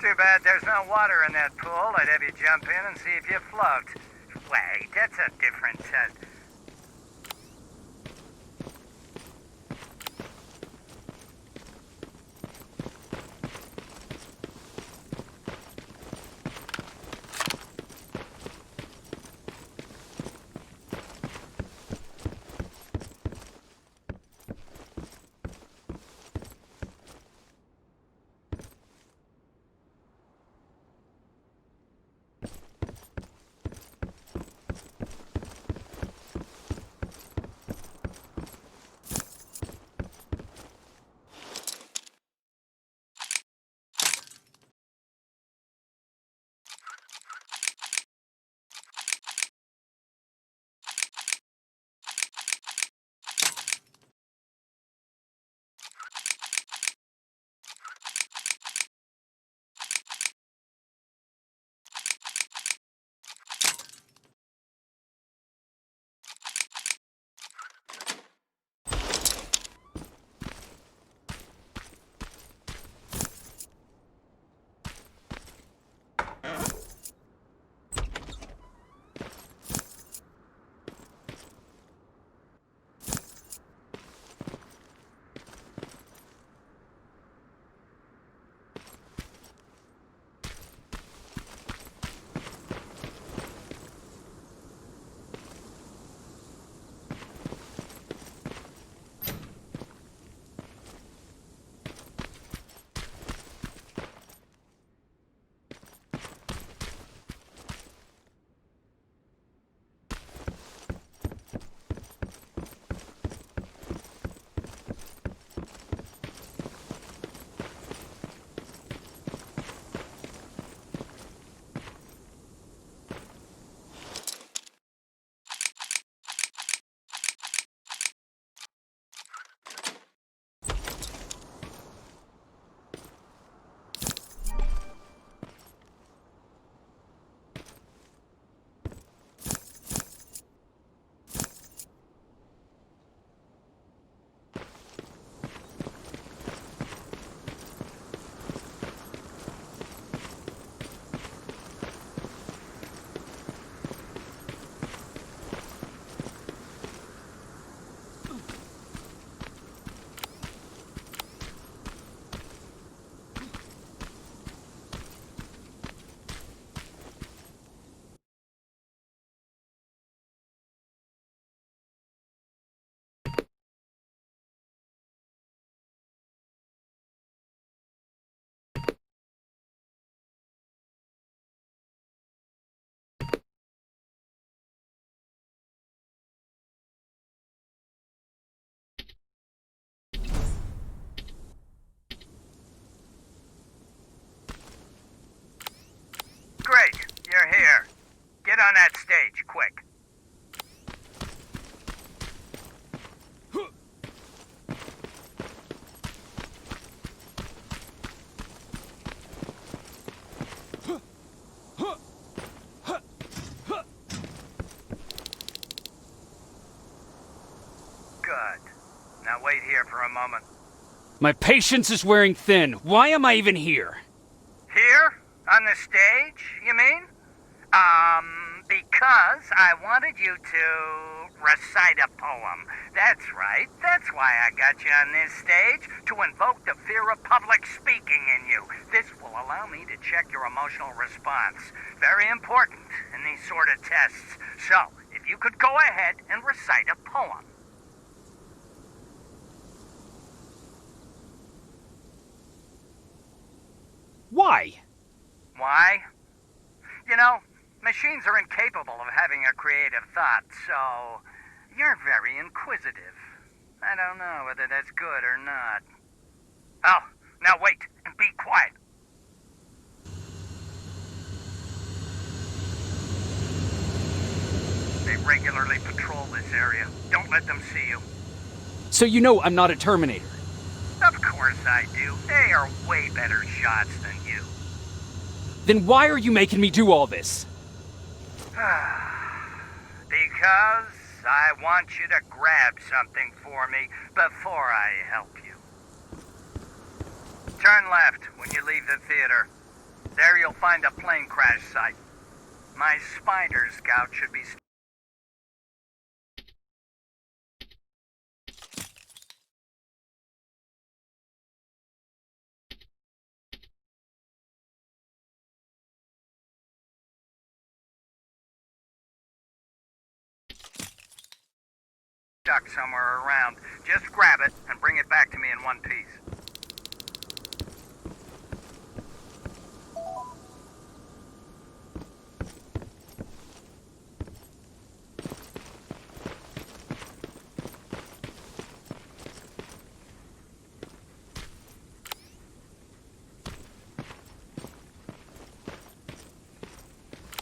Too bad there's no water in that pool. I'd have you jump in and see if you float. Wait, that's a different test. Great, you're here. Get on that stage, quick. Good. Now wait here for a moment. My patience is wearing thin. Why am I even here? Here? On the stage, you mean? Because I wanted you to recite a poem. That's right. That's why I got you on this stage, to invoke the fear of public speaking in you. This will allow me to check your emotional response. Very important in these sort of tests. So, if you could go ahead and recite a poem. Why? Why? You know, machines are incapable of having a creative thought, so you're very inquisitive. I don't know whether that's good or not. Oh, now wait, and be quiet. They regularly patrol this area. Don't let them see you. So you know I'm not a Terminator. Of course I do. They are way better shots than you. Then why are you making me do all this? Because I want you to grab something for me before I help you. Turn left when you leave the theater. There you'll find a plane crash site. My Spider Scout should be... stuck somewhere around. Just grab it and bring it back to me in one piece.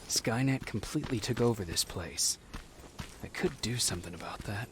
Skynet completely took over this place. I could do something about that.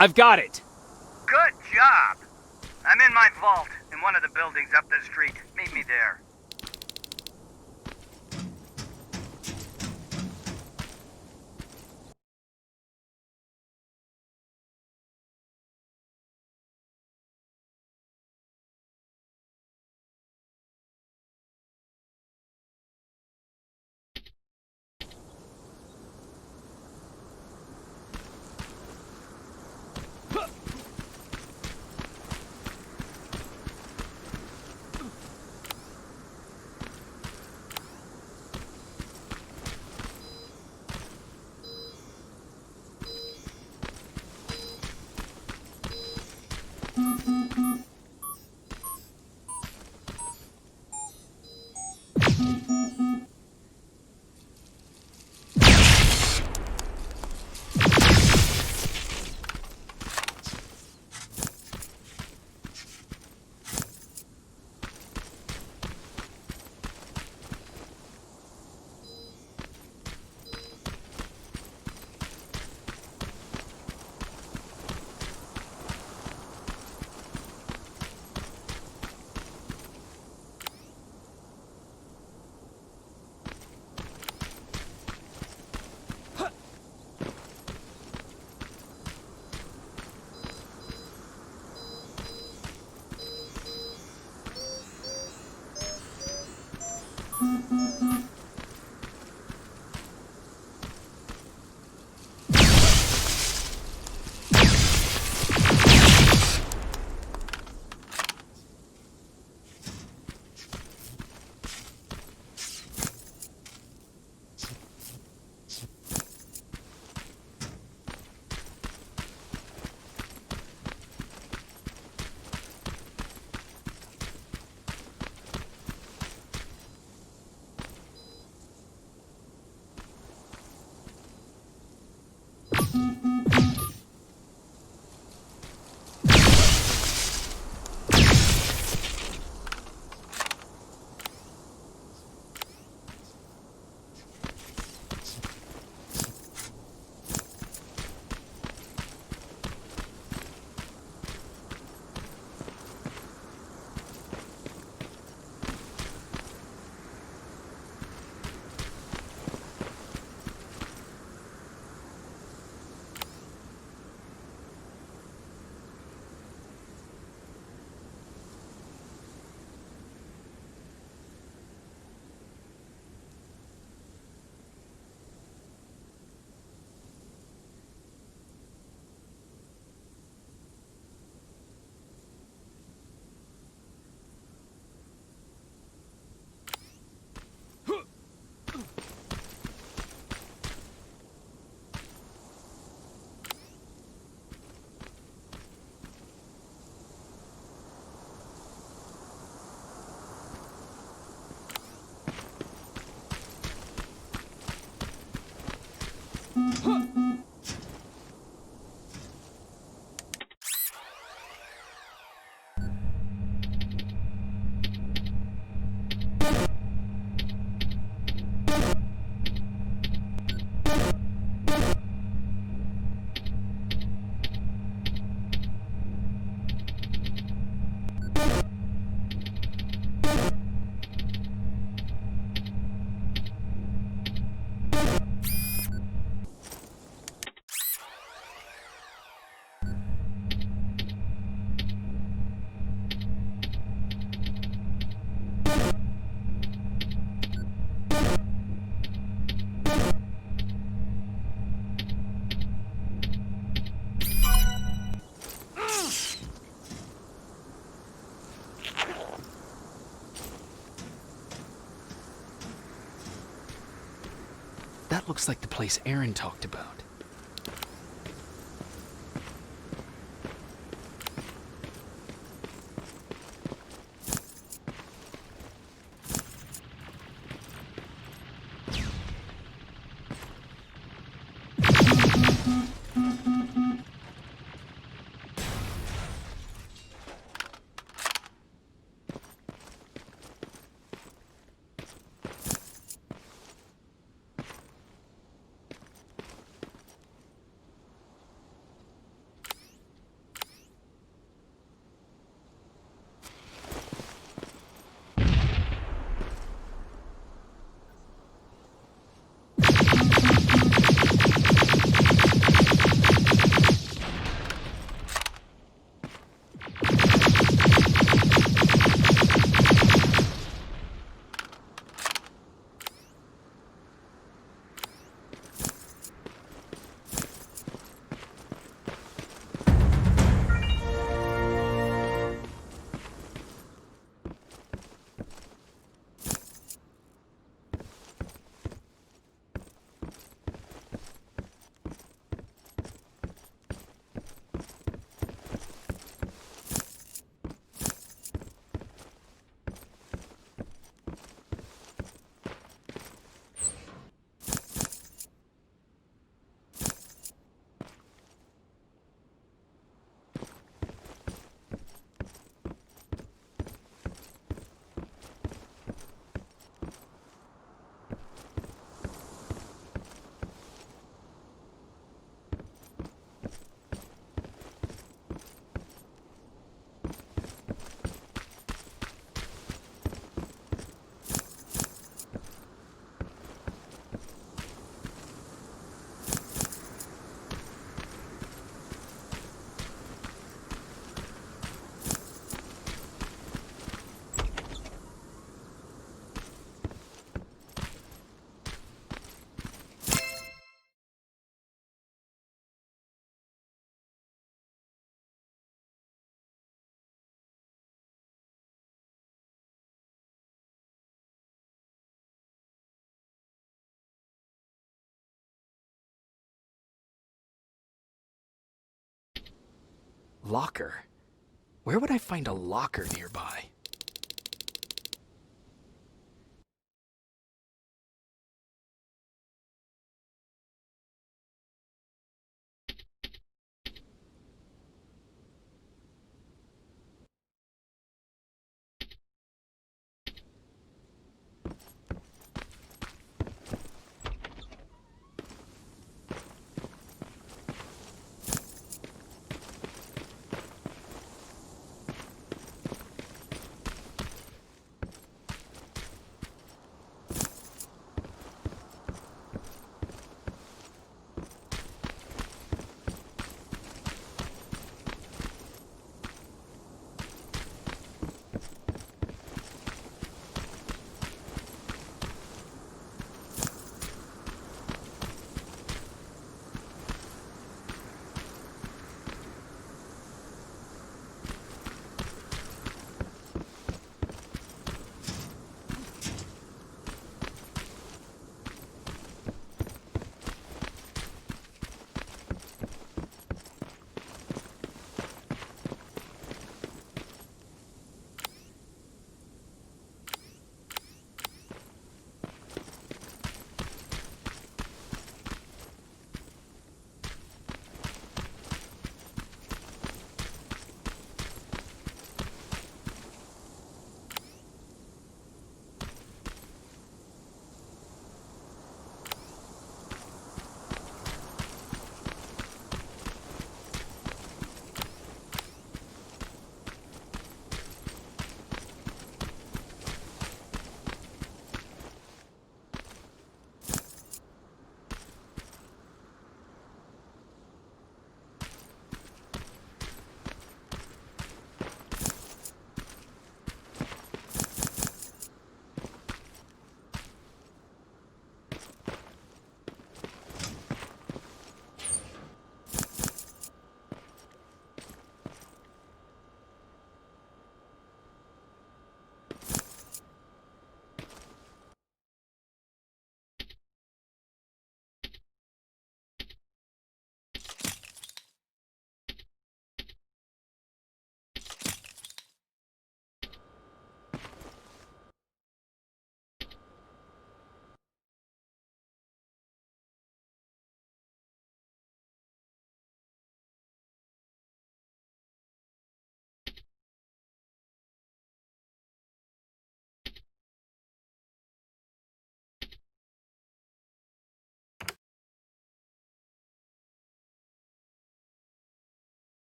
I've got it! Good job! I'm in my vault, in one of the buildings up the street. Meet me there. That looks like the place Aaron talked about. Locker? Where would I find a locker nearby?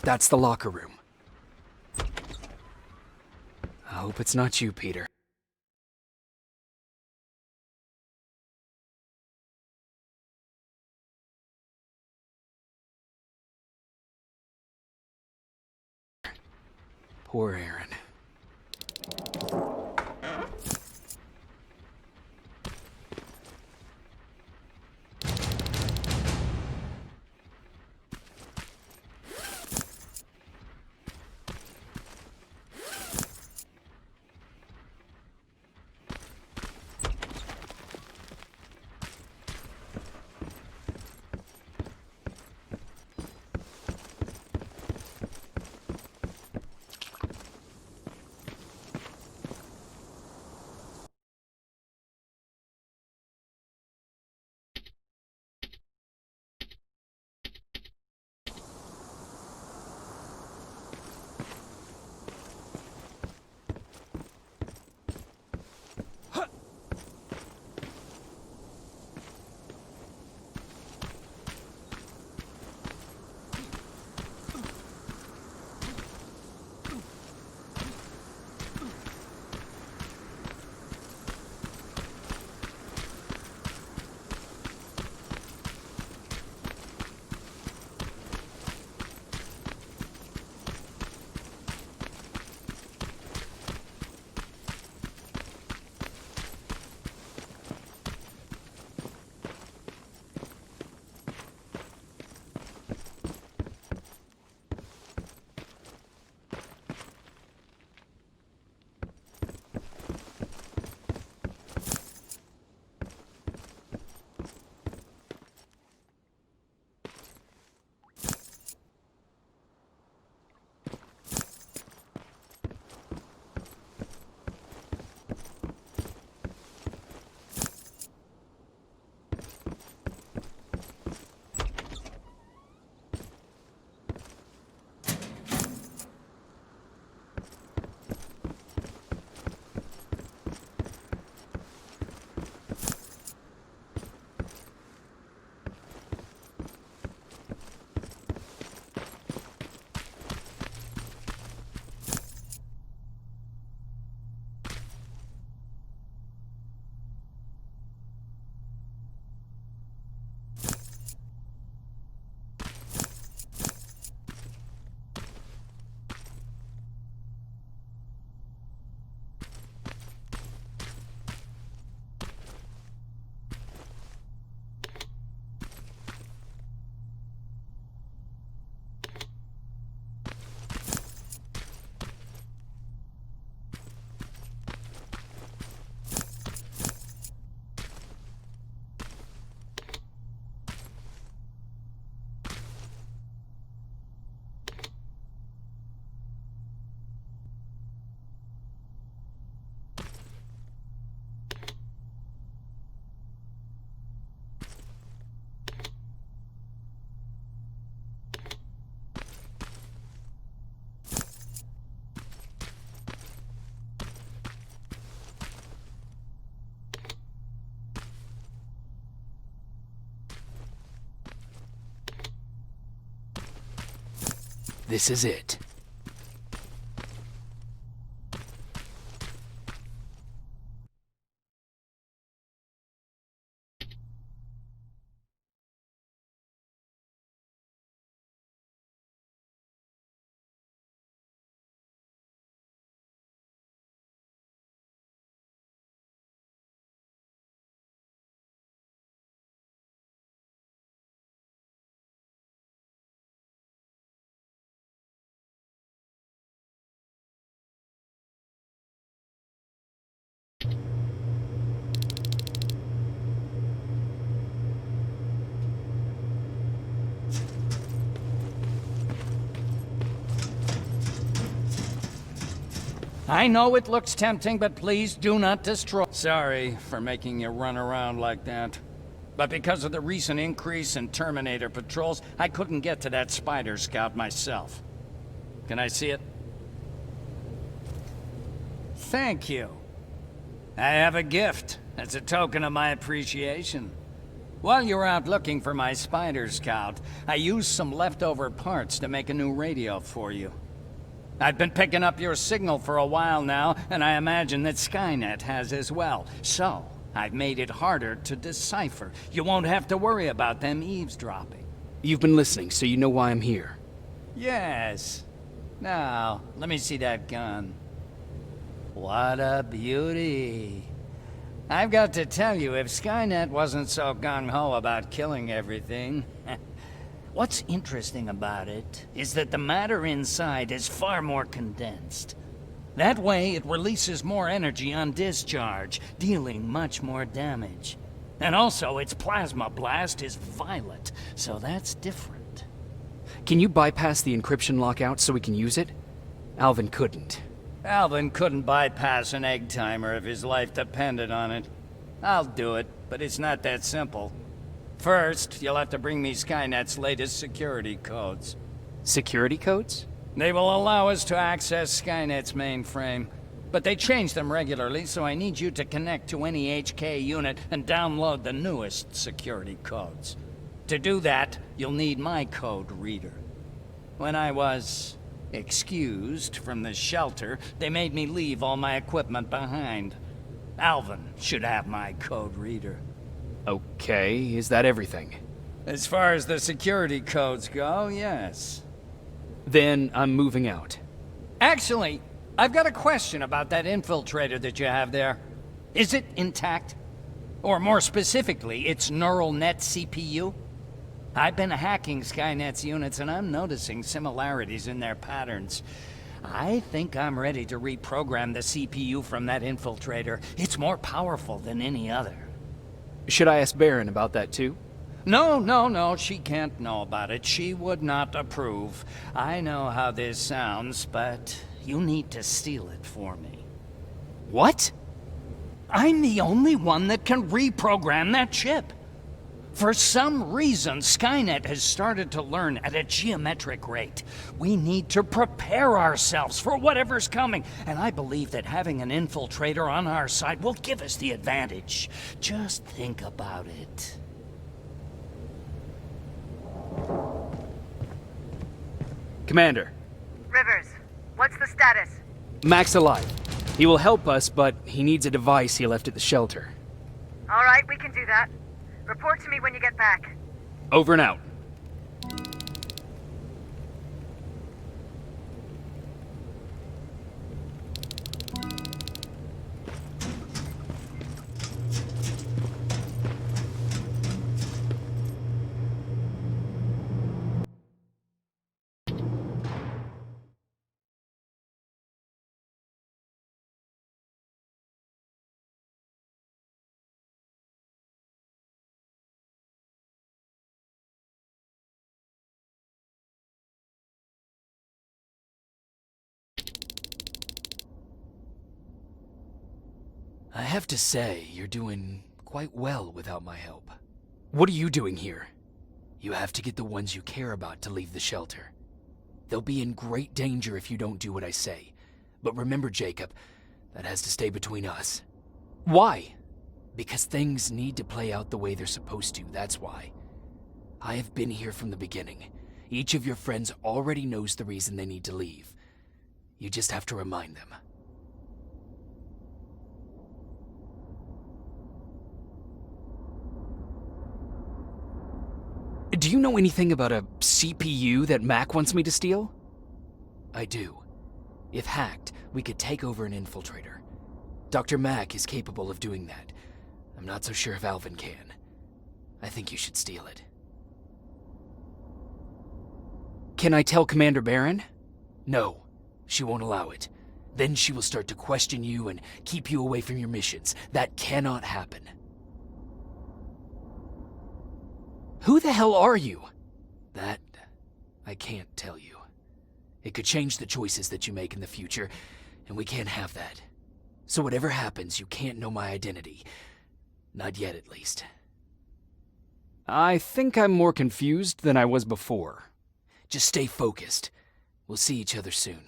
That's the locker room. I hope it's not you, Peter. Poor Aaron. This is it. I know it looks tempting, but please do not destroy. Sorry for making you run around like that. But because of the recent increase in Terminator patrols, I couldn't get to that Spider Scout myself. Can I see it? Thank you. I have a gift as a token of my appreciation. While you were out looking for my Spider Scout, I used some leftover parts to make a new radio for you. I've been picking up your signal for a while now, and I imagine that Skynet has as well. So, I've made it harder to decipher. You won't have to worry about them eavesdropping. You've been listening, so you know why I'm here. Yes. Now, let me see that gun. What a beauty. I've got to tell you, if Skynet wasn't so gung-ho about killing everything... What's interesting about it is that the matter inside is far more condensed. That way, it releases more energy on discharge, dealing much more damage. And also, its plasma blast is violet, so that's different. Can you bypass the encryption lockout so we can use it? Alvin couldn't. Alvin couldn't bypass an egg timer if his life depended on it. I'll do it, but it's not that simple. First, you'll have to bring me Skynet's latest security codes. Security codes? They will allow us to access Skynet's mainframe, but they change them regularly, so I need you to connect to any HK unit and download the newest security codes. To do that, you'll need my code reader. When I was excused from the shelter, they made me leave all my equipment behind. Alvin should have my code reader. Okay, is that everything? As far as the security codes go, yes. Then I'm moving out. Actually, I've got a question about that infiltrator that you have there. Is it intact? Or more specifically, its neural net CPU? I've been hacking Skynet's units and I'm noticing similarities in their patterns. I think I'm ready to reprogram the CPU from that infiltrator. It's more powerful than any other. Should I ask Baron about that too? No, she can't know about it. She would not approve. I know how this sounds, but you need to steal it for me. What? I'm the only one that can reprogram that chip. For some reason, Skynet has started to learn at a geometric rate. We need to prepare ourselves for whatever's coming, and I believe that having an infiltrator on our side will give us the advantage. Just think about it. Commander. Rivers, what's the status? Mac's alive. He will help us, but he needs a device he left at the shelter. All right, we can do that. Report to me when you get back. Over and out. I have to say, you're doing quite well without my help. What are you doing here? You have to get the ones you care about to leave the shelter. They'll be in great danger if you don't do what I say. But remember, Jacob, that has to stay between us. Why? Because things need to play out the way they're supposed to, that's why. I have been here from the beginning. Each of your friends already knows the reason they need to leave. You just have to remind them. Do you know anything about a CPU that Mac wants me to steal? I do. If hacked, we could take over an infiltrator. Dr. Mac is capable of doing that. I'm not so sure if Alvin can. I think you should steal it. Can I tell Commander Baron? No, she won't allow it. Then she will start to question you and keep you away from your missions. That cannot happen. Who the hell are you? That, I can't tell you. It could change the choices that you make in the future, and we can't have that. So whatever happens, you can't know my identity. Not yet, at least. I think I'm more confused than I was before. Just stay focused. We'll see each other soon.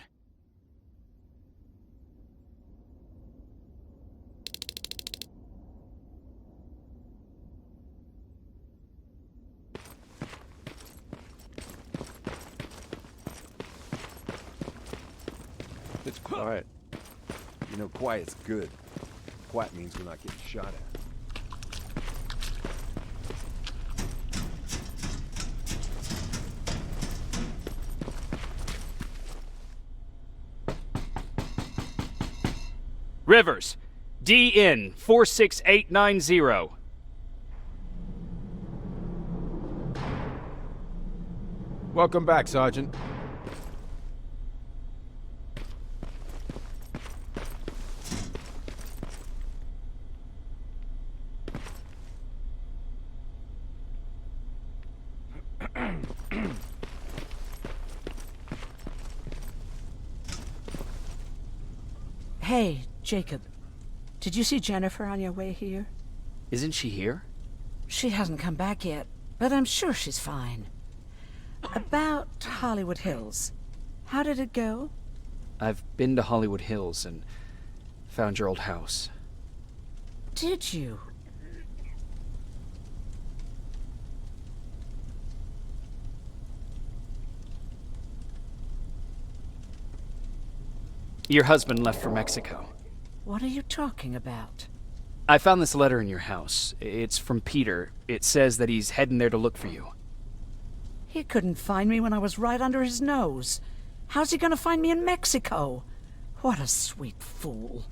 It's quiet. You know, quiet's good. Quiet means we're not getting shot at. Rivers, DN 46890. Welcome back, Sergeant. Hey, Jacob. Did you see Jennifer on your way here? Isn't she here? She hasn't come back yet, but I'm sure she's fine. About Hollywood Hills. How did it go? I've been to Hollywood Hills and found your old house. Did you? Your husband left for Mexico. What are you talking about? I found this letter in your house. It's from Peter. It says that he's heading there to look for you. He couldn't find me when I was right under his nose. How's he gonna find me in Mexico? What a sweet fool.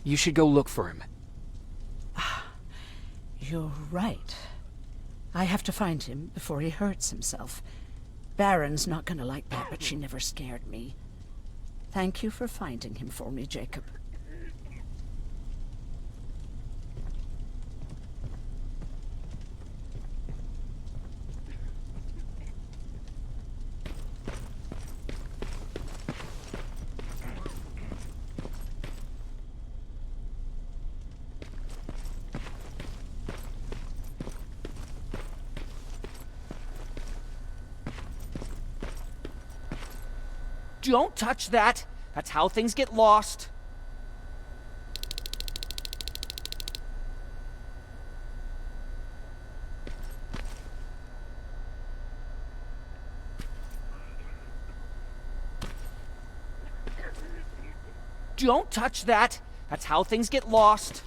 You should go look for him. You're right. I have to find him before he hurts himself. Baron's not gonna like that, but she never scared me. Thank you for finding him for me, Jacob. Don't touch that! That's how things get lost. Don't touch that! That's how things get lost.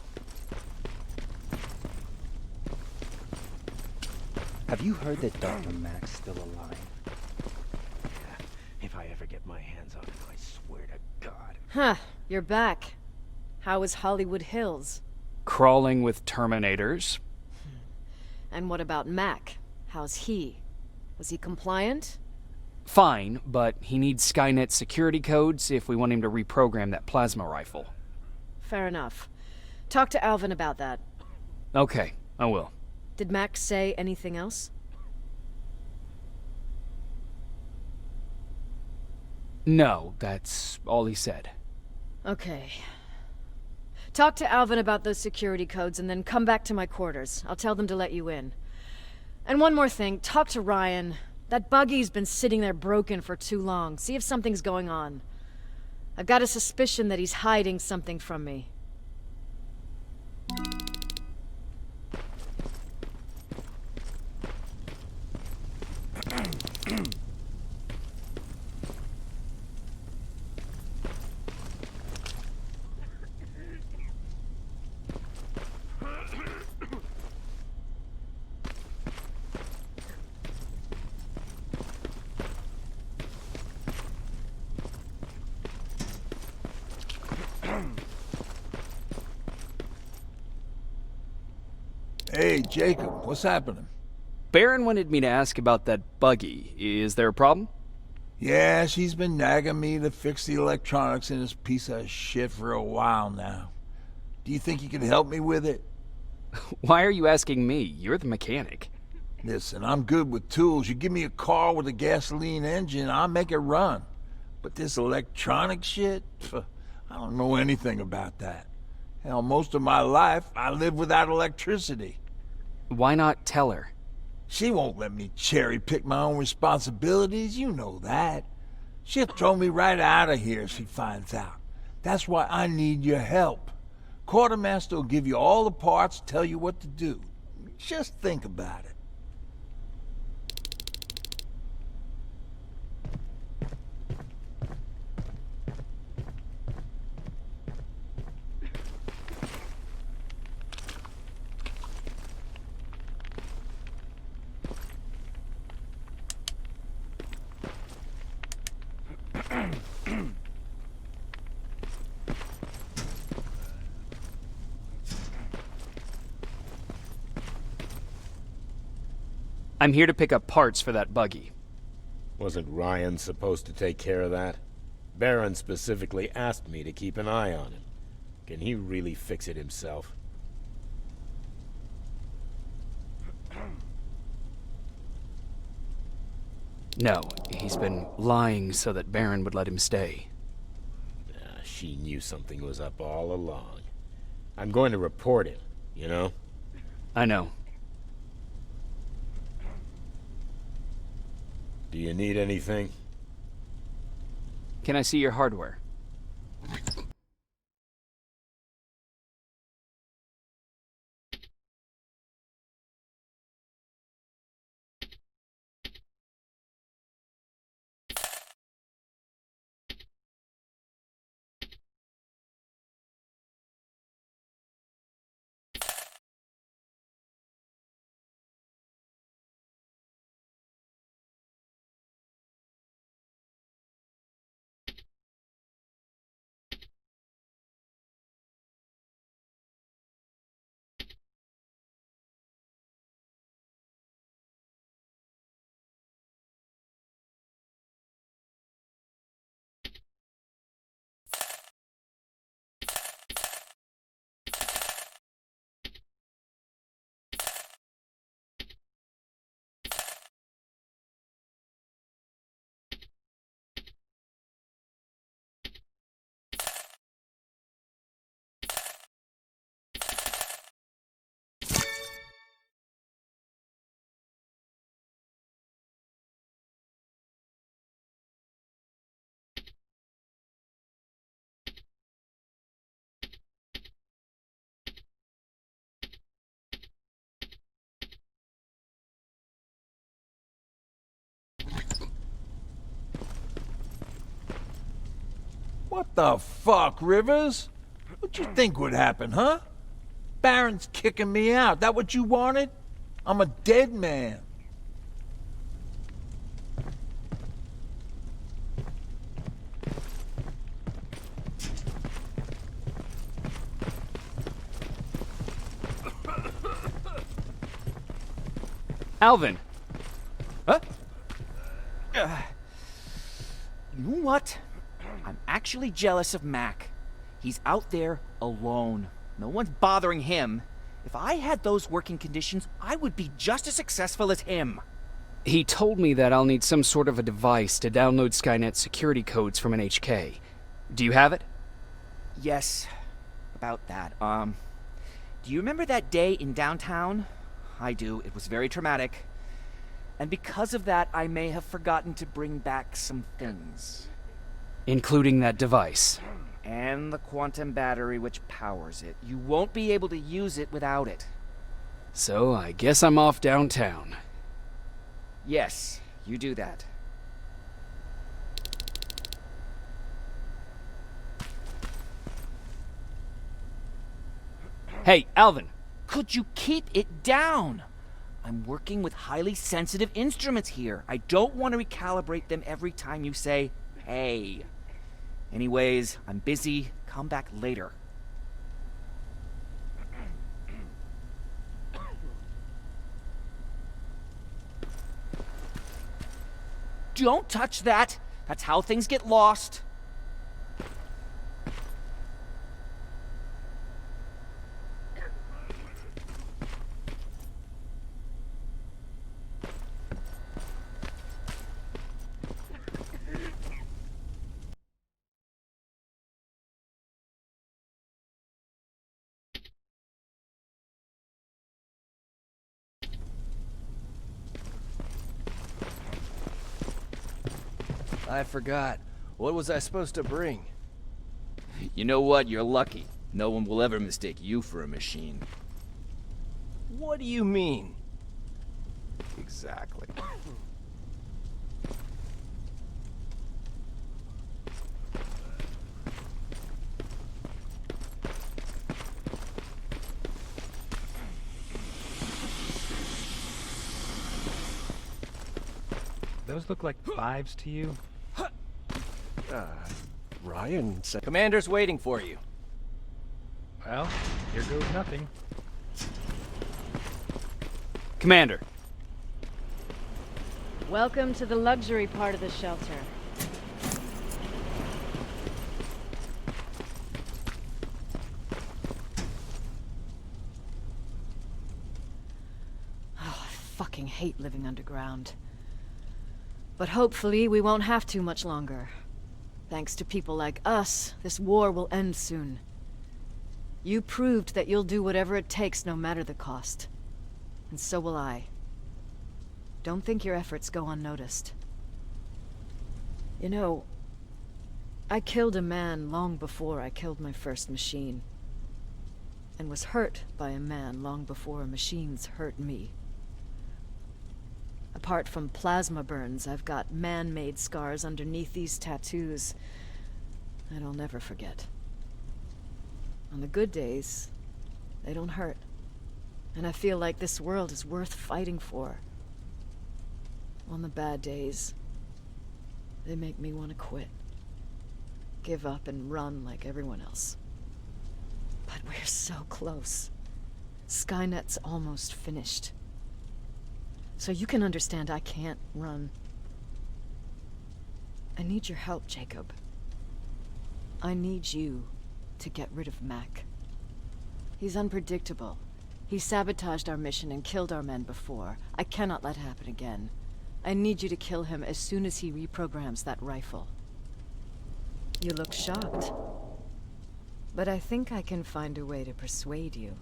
Have you heard that Dr. Mac's still alive? If I ever get my hands on him, I swear to God. Huh, you're back. How was Hollywood Hills? Crawling with Terminators. And what about Mac? How's he? Was he compliant? Fine, but he needs Skynet security codes if we want him to reprogram that plasma rifle. Fair enough. Talk to Alvin about that. Okay, I will. Did Mac say anything else? No, that's all he said. Okay. Talk to Alvin about those security codes and then come back to my quarters. I'll tell them to let you in. And one more thing, talk to Ryan. That buggy's been sitting there broken for too long. See if something's going on. I've got a suspicion that he's hiding something from me. Hey, Jacob, what's happening? Baron wanted me to ask about that buggy. Is there a problem? Yeah, she's been nagging me to fix the electronics in this piece of shit for a while now. Do you think you can help me with it? Why are you asking me? You're the mechanic. Listen, I'm good with tools. You give me a car with a gasoline engine, I'll make it run. But this electronic shit? Pff, I don't know anything about that. Hell, most of my life, I lived without electricity. Why not tell her? She won't let me cherry-pick my own responsibilities, you know that. She'll throw me right out of here if she finds out. That's why I need your help. Quartermaster will give you all the parts, tell you what to do. Just think about it. I'm here to pick up parts for that buggy. Wasn't Ryan supposed to take care of that? Baron specifically asked me to keep an eye on him. Can he really fix it himself? No, he's been lying so that Baron would let him stay. She knew something was up all along. I'm going to report him, you know? I know. Do you need anything? Can I see your hardware? What the fuck, Rivers? What you think would happen, huh? Baron's kicking me out. That what you wanted? I'm a dead man. Alvin! Huh? You know what? I'm actually jealous of Mac. He's out there alone. No one's bothering him. If I had those working conditions, I would be just as successful as him. He told me that I'll need some sort of a device to download Skynet security codes from an HK. Do you have it? Yes, about that. Do you remember that day in downtown? I do. It was very traumatic. And because of that, I may have forgotten to bring back some things. Including that device. And the quantum battery which powers it. You won't be able to use it without it. So I guess I'm off downtown. Yes, you do that. Hey, Alvin! Could you keep it down? I'm working with highly sensitive instruments here. I don't want to recalibrate them every time you say, hey. Anyways, I'm busy. Come back later. Don't touch that! That's how things get lost. I forgot. What was I supposed to bring? You know what? You're lucky. No one will ever mistake you for a machine. What do you mean? Exactly. Those look like 5s to you? Ryan said... Commander's waiting for you. Well, here goes nothing. Commander. Welcome to the luxury part of the shelter. Oh, I fucking hate living underground. But hopefully we won't have to much longer. Thanks to people like us, this war will end soon. You proved that you'll do whatever it takes, no matter the cost. And so will I. Don't think your efforts go unnoticed. You know, I killed a man long before I killed my first machine. And was hurt by a man long before machines hurt me. Apart from plasma burns, I've got man-made scars underneath these tattoos that I'll never forget. On the good days, they don't hurt. And I feel like this world is worth fighting for. On the bad days, they make me want to quit. Give up and run like everyone else. But we're so close. Skynet's almost finished. So you can understand I can't run. I need your help, Jacob. I need you to get rid of Mac. He's unpredictable. He sabotaged our mission and killed our men before. I cannot let it happen again. I need you to kill him as soon as he reprograms that rifle. You look shocked. But I think I can find a way to persuade you.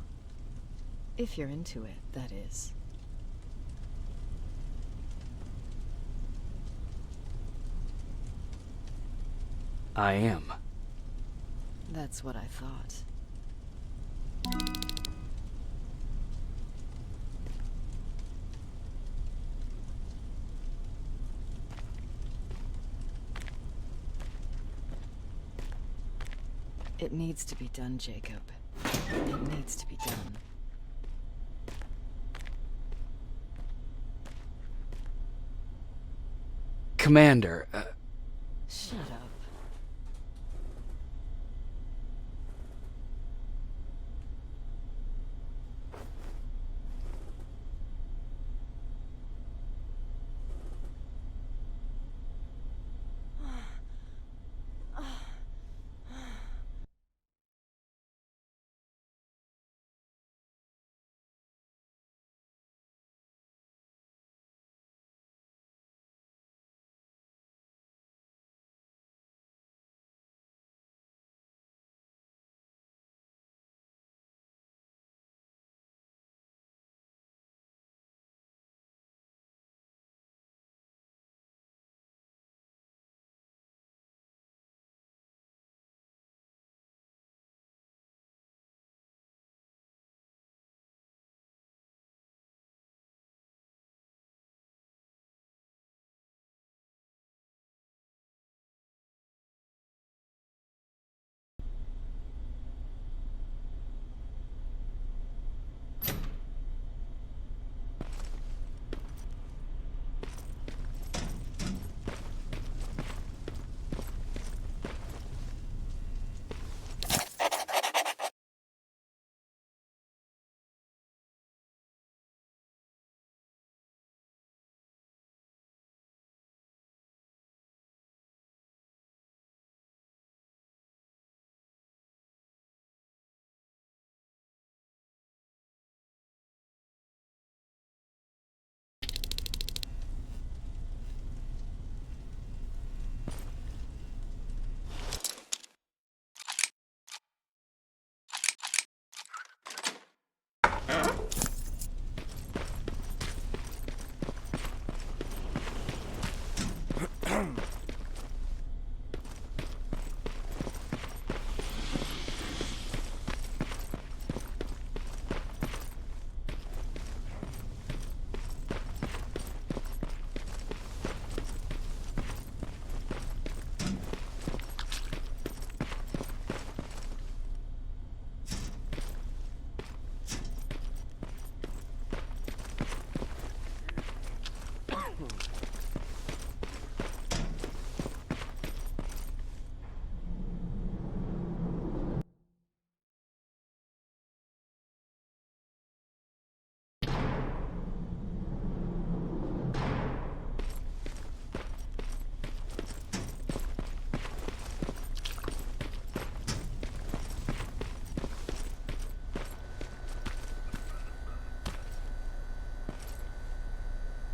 If you're into it, that is. I am. That's what I thought. It needs to be done, Jacob. It needs to be done. Commander, Shut up.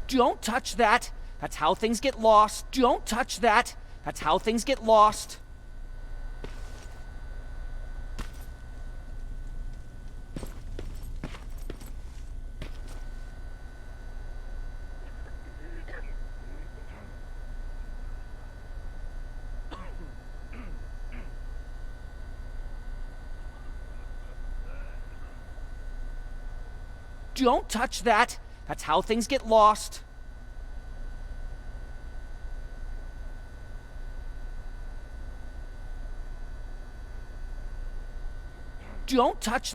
Don't touch that. That's how things get lost. Don't touch that. That's how things get lost. Don't touch that. That's how things get lost. Don't touch